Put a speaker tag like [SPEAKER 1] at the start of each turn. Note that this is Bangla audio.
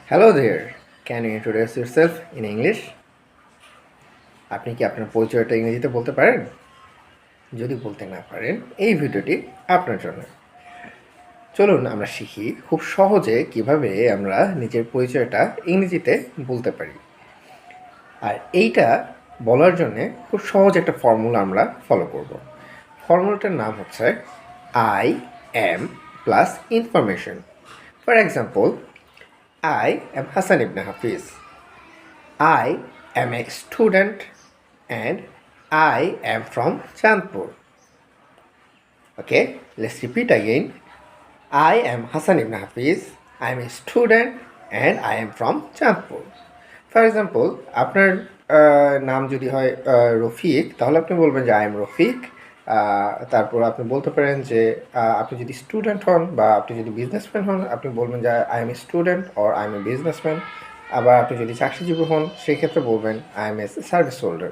[SPEAKER 1] Hello there. Can you introduce yourself in English? আপনি কি আপনার পরিচয়টা ইংরেজিতে বলতে পারেন? যদি বলতে না পারেন, এই ভিডিওটি আপনার জন্য। চলুন আমরা শিখি খুব সহজে কিভাবে আমরা নিজের পরিচয়টা ইংরেজিতে বলতে পারি। আর এইটা বলার জন্যে খুব সহজ একটা ফর্মুলা আমরা ফলো করব। ফর্মুলাটার নাম হচ্ছে I am plus information. For example, I am Hassan ibn Hafiz. I am a student and I am from Chandpur. Okay, let's repeat again. I am Hassan ibn Hafiz. I am a student and I am from Chandpur. For example, আপনার নাম যদি হয় রফিক, তাহলে আপনি বলবেন যে আই এম রফিক। তারপর আপনি বলতে পারেন যে আপনি যদি স্টুডেন্ট হন বা আপনি যদি বিজনেসম্যান হন, আপনি বলবেন যে I M a student or I M a businessman. আবার আপনি যদি চাকরিজীবী হন, সেই ক্ষেত্রে বলবেন I M a service holder.